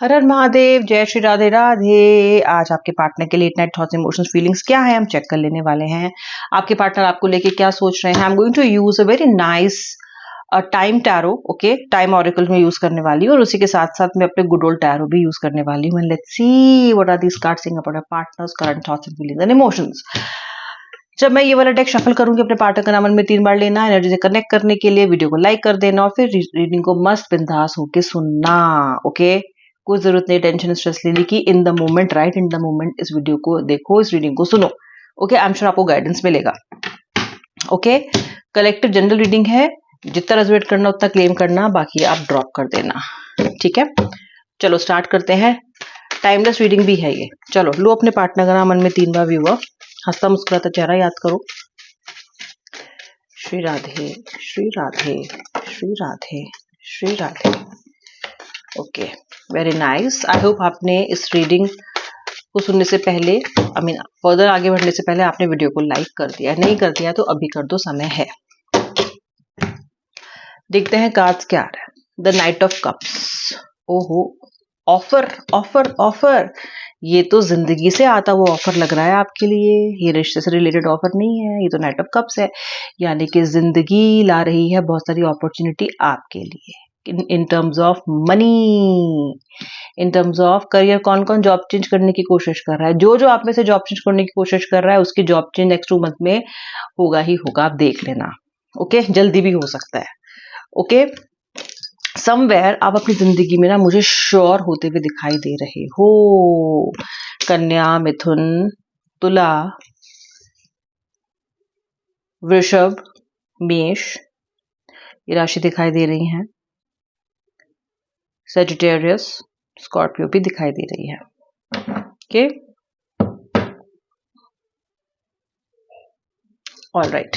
हर हर महादेव, जय श्री राधे राधे। आज आपके पार्टनर के late night thoughts, emotions, feelings क्या है, हम चेक कर लेने वाले हैं। आपके पार्टनर आपको लेके क्या सोच रहे हैं। I am going to use a very nice time tarot, okay, time oracle में यूज करने वाली हूँ और उसी के साथ साथ मैं अपने गुड ओल्ड टैरो भी यूज करने वाली हूँ। Let's see what are these cards saying about our partners current thoughts and feelings and emotions. जब मैं ये वाला डेक शफल करूंगी, अपने पार्टनर का नाम मन में 3 बार लेना, एनर्जी से कनेक्ट करने के लिए वीडियो को लाइक कर देना और फिर रीडिंग को मस्त बिंदास होके सुनना, ओके। कोई जरूरत नहीं टेंशन स्ट्रेस लेने की। In the moment, right in the moment इस वीडियो को देखो, इस रीडिंग को सुनो, ओके। आई एम श्योर आपको गाइडेंस मिलेगा, ओके। कलेक्टिव जनरल रीडिंग है, जितना रेजोनेट करना उतना क्लेम करना, बाकी आप ड्रॉप कर देना, ठीक है। चलो स्टार्ट करते हैं। टाइमलेस रीडिंग भी है ये। चलो लो अपने पार्टनर का नाम मन में 3 बार व्यूअर, हंसता मुस्कुराता चेहरा याद करो। Shri Radhe, Shri Radhe, Shri Radhe, Shri Radhe. Okay, very nice. I hope आपने इस रीडिंग को सुनने से पहले, आई मीन फर्दर आगे बढ़ने से पहले आपने वीडियो को लाइक कर दिया। नहीं कर दिया तो अभी कर दो, समय है। देखते हैं कार्ड्स क्या आ रहा है। The night of cups. ओहो, ऑफर ऑफर ऑफर। ये तो जिंदगी से आता वो ऑफर लग रहा है आपके लिए। ये रिश्ते से रिलेटेड ऑफर नहीं है, ये तो नाइट ऑफ कप्स है। यानी कि जिंदगी ला रही है बहुत सारी अपॉर्चुनिटी आपके लिए, in terms of money, in terms of career. कौन कौन जॉब चेंज करने की कोशिश कर रहा है, जो जो आप में से जॉब चेंज करने की कोशिश कर रहा है उसकी जॉब चेंज नेक्स्ट 2 मंथ में होगा ही होगा, आप देख लेना, ओके। जल्दी भी हो सकता है, ओके। समवेयर आप अपनी जिंदगी में ना मुझे श्योर होते हुए दिखाई दे रहे हो। कन्या, मिथुन, तुला, वृषभ, मेष, ये राशि दिखाई दे रही हैं। सेजिटेरियस, स्कॉर्पियो भी दिखाई दे रही है, ओके। All right.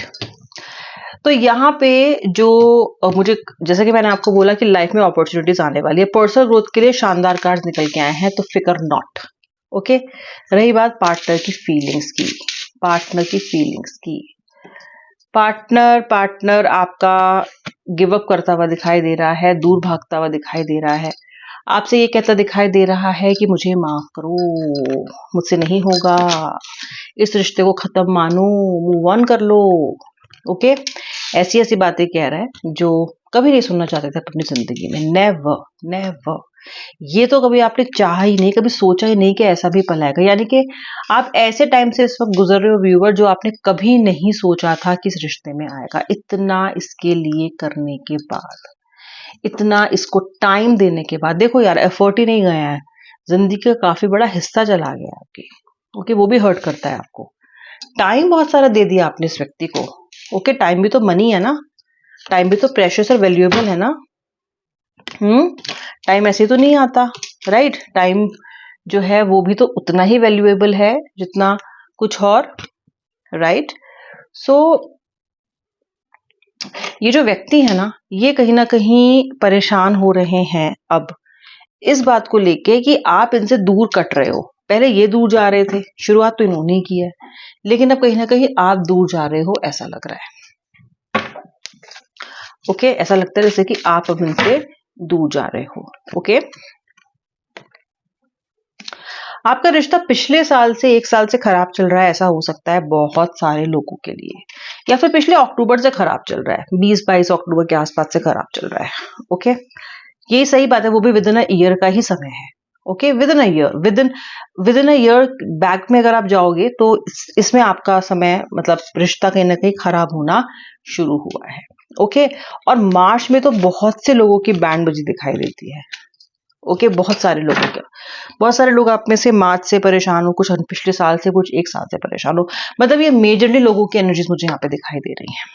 तो यहाँ पे जो मुझे, जैसे कि मैंने आपको बोला कि लाइफ में अपॉर्चुनिटीज आने वाली है, पर्सनल ग्रोथ के लिए शानदार कार्ड निकल के आए हैं, तो फिकर नॉट, ओके। रही बात पार्टनर की फीलिंग्स की, पार्टनर की फीलिंग्स की, पार्टनर आपका गिव अप करता हुआ दिखाई दे रहा है, दूर भागता हुआ दिखाई दे रहा है, आपसे ये कहता दिखाई दे रहा है कि मुझे माफ करो, मुझसे नहीं होगा, इस रिश्ते को खत्म मानो, मूव ऑन कर लो, ओके। ऐसी ऐसी बातें कह रहा है जो कभी नहीं सुनना चाहते थे अपनी जिंदगी में। नेवर नेवर, ये तो कभी आपने चाहा ही नहीं, कभी सोचा ही नहीं कि ऐसा भी पल आएगा। यानी कि आप ऐसे टाइम से इस वक्त गुजर रहे हो व्यूअर, जो आपने कभी नहीं सोचा था कि इस रिश्ते में आएगा। इतना इसके लिए करने के बाद, इतना इसको टाइम देने के बाद, देखो यार एफर्ट ही नहीं गया है, जिंदगी का काफी बड़ा हिस्सा चला गया आपकी, ओके। वो भी हर्ट करता है आपको। टाइम बहुत सारा दे दिया आपने इस व्यक्ति को, ओके। टाइम भी तो मनी है ना, टाइम भी तो प्रेशियस और वैल्यूएबल है ना। टाइम ऐसे तो नहीं आता, राइट। टाइम जो है वो भी तो उतना ही वैल्यूएबल है जितना कुछ और, राइट। सो ये जो व्यक्ति है ना, ये कहीं ना कहीं परेशान हो रहे हैं अब इस बात को लेके कि आप इनसे दूर कट रहे हो। पहले ये दूर जा रहे थे, शुरुआत तो इन्होंने ही की है, लेकिन अब कहीं ना कहीं आप दूर जा रहे हो, ऐसा लग रहा है, ओके। ऐसा लगता है जैसे कि आप अब इनसे दूर जा रहे हो, ओके। आपका रिश्ता पिछले साल से 1 साल से खराब चल रहा है, ऐसा हो सकता है बहुत सारे लोगों के लिए, या फिर पिछले अक्टूबर से खराब चल रहा है, 20-22 अक्टूबर के आसपास से खराब चल रहा है, ओके। ये सही बात है, वो भी विद इन अ ईयर का ही समय है, okay. With in a year, with in a year back में अगर आप जाओगे तो इसमें आपका समय, मतलब रिश्ता कहीं ना कहीं खराब होना शुरू हुआ है, ओके। और मार्च में तो बहुत से लोगों की बैंड बजी दिखाई देती है, ओके। बहुत सारे लोगों के, बहुत सारे लोग आप में से मार्च से परेशान हो, कुछ पिछले साल से, कुछ 1 साल से परेशान हो। मतलब ये मेजरली लोगों की एनर्जीज मुझे यहाँ पे दिखाई दे रही हैं,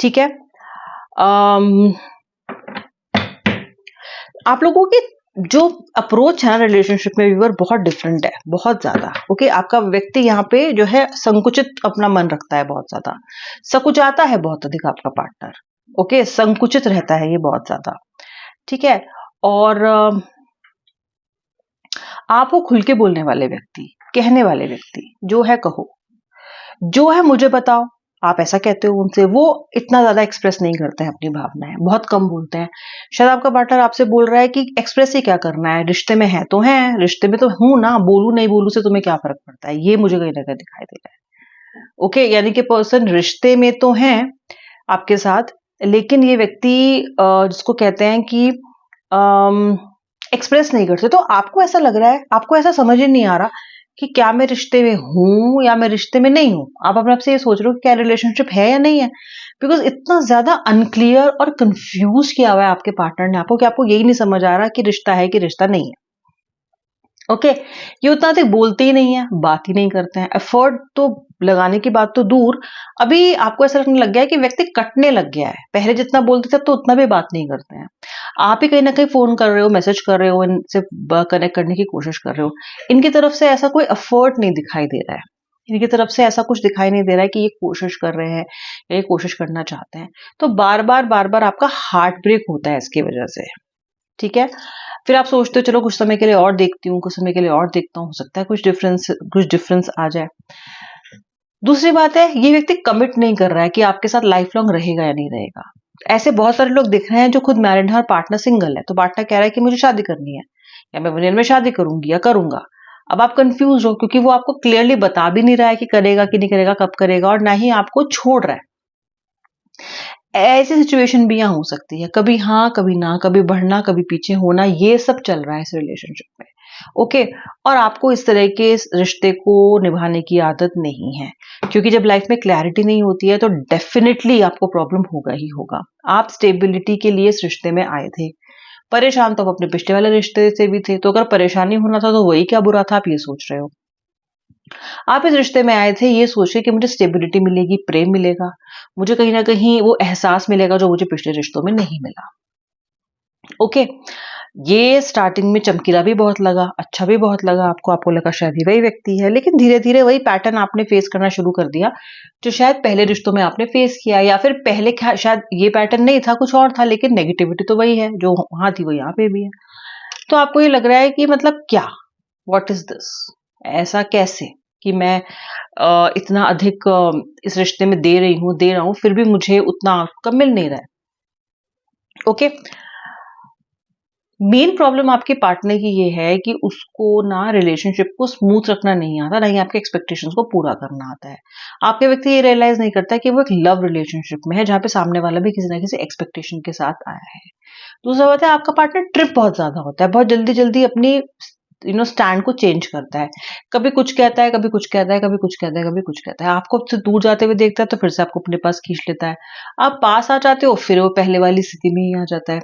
ठीक है। आप लोगों की जो अप्रोच है रिलेशनशिप में व्यूअर, बहुत डिफरेंट है, बहुत ज्यादा, ओके। आपका व्यक्ति यहाँ पे जो है संकुचित अपना मन रखता है, बहुत ज्यादा संकुचाता है, बहुत अधिक आपका पार्टनर, ओके। संकुचित रहता है ये बहुत ज्यादा, ठीक है। और आप हो खुल के बोलने वाले व्यक्ति, कहने वाले व्यक्ति, जो है कहो, जो है मुझे बताओ, आप ऐसा कहते हो उनसे, वो इतना ज्यादा एक्सप्रेस नहीं करते हैं अपनी भावनाएं, बहुत कम बोलते हैं। शायद आपका पार्टनर आपसे बोल रहा है कि एक्सप्रेस ही क्या करना है, रिश्ते में है तो है, रिश्ते में तो हूं ना, बोलू नहीं बोलू से तुम्हें क्या फर्क पड़ता है, ये मुझे कहीं ना कहीं दिखाई दे रहा है। ओके, यानी कि पर्सन रिश्ते में तो है आपके साथ, लेकिन ये व्यक्ति जिसको कहते हैं कि एक्सप्रेस नहीं करते। तो आपको ऐसा लग रहा है, आपको ऐसा समझ ही नहीं आ रहा कि क्या मैं रिश्ते में हूं या मैं रिश्ते में नहीं हूं। आप अपने आप से ये सोच रहे हो कि क्या रिलेशनशिप है या नहीं है, बिकॉज इतना ज्यादा अनक्लियर और कंफ्यूज किया हुआ है आपके पार्टनर ने आपको कि आपको यही नहीं समझ आ रहा कि रिश्ता है कि रिश्ता नहीं है। ओके, ये उतना अधिक बोलते ही नहीं है, बात ही नहीं करते हैं, एफर्ट तो लगाने की बात तो दूर, अभी आपको ऐसा लगने लग गया है कि व्यक्ति कटने लग गया है। पहले जितना बोलते थे अब तो उतना भी बात नहीं करते हैं। आप ही कहीं ना कहीं फोन कर रहे हो, मैसेज कर रहे हो, इनसे कनेक्ट करने की कोशिश कर रहे हो, इनकी तरफ से ऐसा कोई एफर्ट नहीं दिखाई दे रहा है, इनकी तरफ से ऐसा कुछ दिखाई नहीं दे रहा है कि ये कोशिश कर रहे हैं या ये कोशिश करना चाहते हैं। तो बार बार आपका हार्ट ब्रेक होता है इसकी वजह से। ठीक है, फिर आप सोचते हो चलो कुछ समय के लिए और देखती हूँ, कुछ समय के लिए और देखता हूँ, हो सकता है कुछ डिफरेंस आ जाए। दूसरी बात है, ये व्यक्ति कमिट नहीं कर रहा है कि आपके साथ लाइफ लॉन्ग रहेगा या नहीं रहेगा। ऐसे बहुत सारे लोग दिख रहे हैं जो खुद मैरिड है और पार्टनर सिंगल है, तो पार्टनर कह रहा है कि मुझे शादी करनी है या मैं 1 ईयर में शादी करूंगी या करूंगा। अब आप कंफ्यूज हो क्योंकि वो आपको क्लियरली बता भी नहीं रहा है कि करेगा कि नहीं करेगा, कब करेगा, और ना ही आपको छोड़ रहा है। ऐसी सिचुएशन भी यहाँ हो सकती है, कभी हाँ कभी ना, कभी बढ़ना कभी पीछे होना, ये सब चल रहा है इस रिलेशनशिप में। ओके, और आपको इस तरह के रिश्ते को निभाने की आदत नहीं है, क्योंकि जब लाइफ में क्लैरिटी नहीं होती है तो डेफिनेटली आपको प्रॉब्लम होगा ही होगा। आप स्टेबिलिटी के लिए इस रिश्ते में आए थे, परेशान तो आप अपने पिछले वाले रिश्ते से भी थे, तो अगर परेशानी होना था तो वही क्या बुरा था, आप ये सोच रहे हो। आप इस रिश्ते में आए थे ये सोच के कि मुझे स्टेबिलिटी मिलेगी, प्रेम मिलेगा, मुझे कहीं ना कहीं वो एहसास मिलेगा जो मुझे पिछले रिश्तों में नहीं मिला। ओके, ये स्टार्टिंग में चमकीला भी बहुत लगा, अच्छा भी बहुत लगा आपको, आपको लगा शायद ही वही व्यक्ति है, लेकिन धीरे धीरे वही पैटर्न आपने फेस करना शुरू कर दिया जो शायद पहले रिश्तों में आपने फेस किया, या फिर पहले शायद ये पैटर्न नहीं था, कुछ और था, लेकिन नेगेटिविटी तो वही है, जो वहां थी वो यहाँ पे भी है। तो आपको ये लग रहा है कि मतलब क्या, व्हाट इज दिस, ऐसा कैसे कि मैं इतना अधिक इस रिश्ते में दे रहा हूं, फिर भी मुझे उतना आउटकम मिल नहीं रहा है। ओके, मेन प्रॉब्लम आपके पार्टनर की ये है कि उसको ना रिलेशनशिप को स्मूथ रखना नहीं आता, ना ही आपके एक्सपेक्टेशंस को पूरा करना आता है। आपके व्यक्ति ये रियलाइज नहीं करता कि वो एक लव रिलेशनशिप में है जहां पे सामने वाला भी किसी ना किसी एक्सपेक्टेशन के साथ आया है। दूसरा बात है, आपका पार्टनर ट्रिप बहुत ज्यादा होता है, बहुत जल्दी जल्दी अपनी स्टैंड को चेंज करता है, कभी कुछ कहता है, कभी कुछ कहता है, कभी कुछ कहता है, कभी कुछ कहता है, आपको आपसे दूर जाते हुए देखता है तो फिर से आपको अपने पास खींच लेता है, आप पास आ जाते हो फिर वो पहले वाली स्थिति में ही आ जाता है।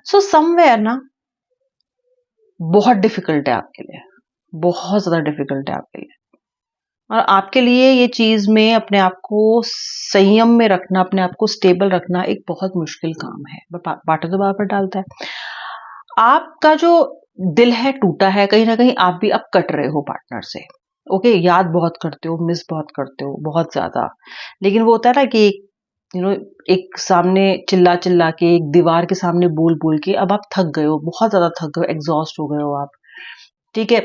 सो समवेयर ना बहुत डिफिकल्ट है आपके लिए, बहुत ज्यादा डिफिकल्ट है आपके लिए, और आपके लिए ये चीज में अपने आप को संयम में रखना, अपने आप को स्टेबल रखना एक बहुत मुश्किल काम है, बाटा तो बार डालता है। आपका जो दिल है टूटा है, कहीं ना कहीं आप भी अब कट रहे हो पार्टनर से। ओके, याद बहुत करते हो, मिस बहुत करते हो, बहुत ज्यादा, लेकिन वो होता है ना कि एक सामने चिल्ला चिल्ला के, एक दीवार के सामने बोल बोल के अब आप थक गए हो, बहुत ज्यादा थक गए हो, एग्जॉस्ट हो गए हो आप। ठीक है,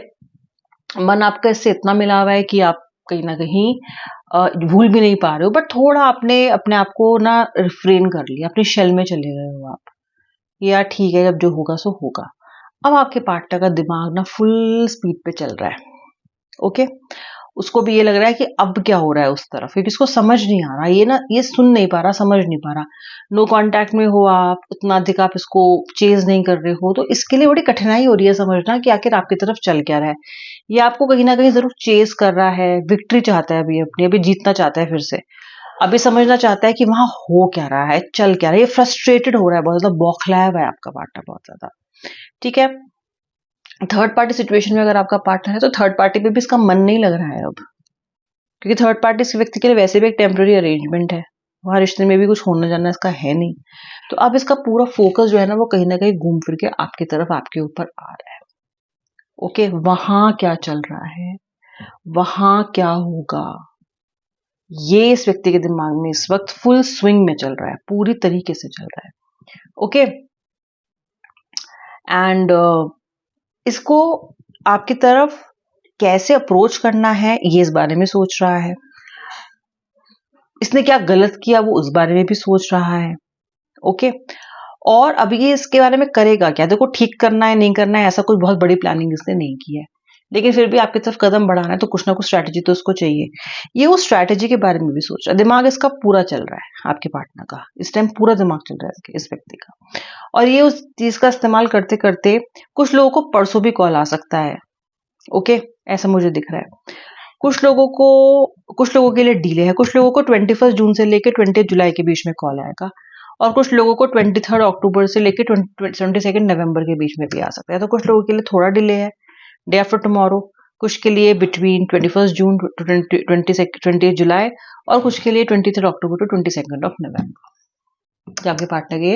मन आपका इससे इतना मिला हुआ है कि आप कहीं ना कहीं भूल भी नहीं पा रहे हो, बट थोड़ा आपने अपने आप को ना रिफ्रेन कर लिया, अपनी शेल में चले गए हो आप, यार ठीक है, जब जो होगा सो होगा। अब आपके पार्टनर का दिमाग ना फुल स्पीड पे चल रहा है। ओके, उसको भी ये लग रहा है कि अब क्या हो रहा है उस तरफ, क्योंकि इसको समझ नहीं आ रहा, ये ना ये सुन नहीं पा रहा, समझ नहीं पा रहा। नो कांटेक्ट में हो आप, उतना अधिक आप इसको चेज नहीं कर रहे हो, तो इसके लिए बड़ी कठिनाई हो रही है समझना कि आखिर आपकी तरफ चल क्या रहा है। ये आपको कहीं ना कहीं जरूर चेज कर रहा है, विक्ट्री चाहता है, अभी अपनी अभी जीतना चाहता है फिर से, अभी समझना चाहता है कि वहां हो क्या रहा है, चल क्या रहा है, ये फ्रस्ट्रेटेड हो रहा है, बहुत ज्यादा बौखलाया हुआ है आपका पार्टनर, बहुत ज्यादा। ठीक है, थर्ड पार्टी सिचुएशन में अगर आपका पार्टनर है तो थर्ड पार्टी पे भी इसका मन नहीं लग रहा है अब, क्योंकि थर्ड पार्टी इस व्यक्ति के लिए वैसे भी एक टेम्पररी अरेंजमेंट है, वहां रिश्ते में भी कुछ होना जाना इसका है नहीं। तो अब इसका पूरा फोकस जो है ना वो कहीं ना कहीं घूम फिर के आपकी तरफ, आपके ऊपर आ रहा है। ओके, वहां क्या चल रहा है, वहां क्या होगा, ये इस व्यक्ति के दिमाग में इस वक्त फुल स्विंग में चल रहा है, पूरी तरीके से चल रहा है। ओके, एंड इसको आपकी तरफ कैसे अप्रोच करना है ये इस बारे में सोच रहा है। इसने क्या गलत किया वो उस बारे में भी सोच रहा है। ओके, और अभी ये इसके बारे में करेगा क्या? देखो, ठीक करना है नहीं करना है ऐसा कोई बहुत बड़ी प्लानिंग इसने नहीं की है, लेकिन फिर भी आपकी तरफ कदम बढ़ाना है तो कुछ ना कुछ स्ट्रैटेजी तो उसको चाहिए। ये उस स्ट्रैटेजी के बारे में भी सोच रहा है, दिमाग इसका पूरा चल रहा है आपके पार्टनर का, इस टाइम पूरा दिमाग चल रहा है इस व्यक्ति का। और ये उस चीज का इस्तेमाल करते करते कुछ लोगों को परसों भी कॉल आ सकता है। ओके, ऐसा मुझे दिख रहा है। कुछ लोगों के लिए डिले है, कुछ लोगों को 21 जून से लेकर 20 जुलाई के बीच में कॉल आएगा, और कुछ लोगों को 23 अक्टूबर से लेकर 22 नवंबर के बीच में भी आ सकता है। तो कुछ लोगों के लिए थोड़ा डिले है, डे आफ्टर टुमारो, कुछ के लिए बिटवीन 21 जून टू 20 जुलाई, और कुछ के लिए 23 अक्टूबर टू 22 नवंबर। तो आपके पार्टनर के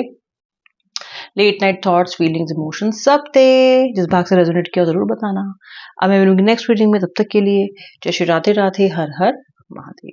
late night thoughts, feelings, emotions सब थे। जिस भाग से रेजोनेट किया जरूर बताना। अब मैं मिलूंगी नेक्स्ट रीडिंग में, तब तक के लिए जय श्री राधे राधे, हर हर महादेव।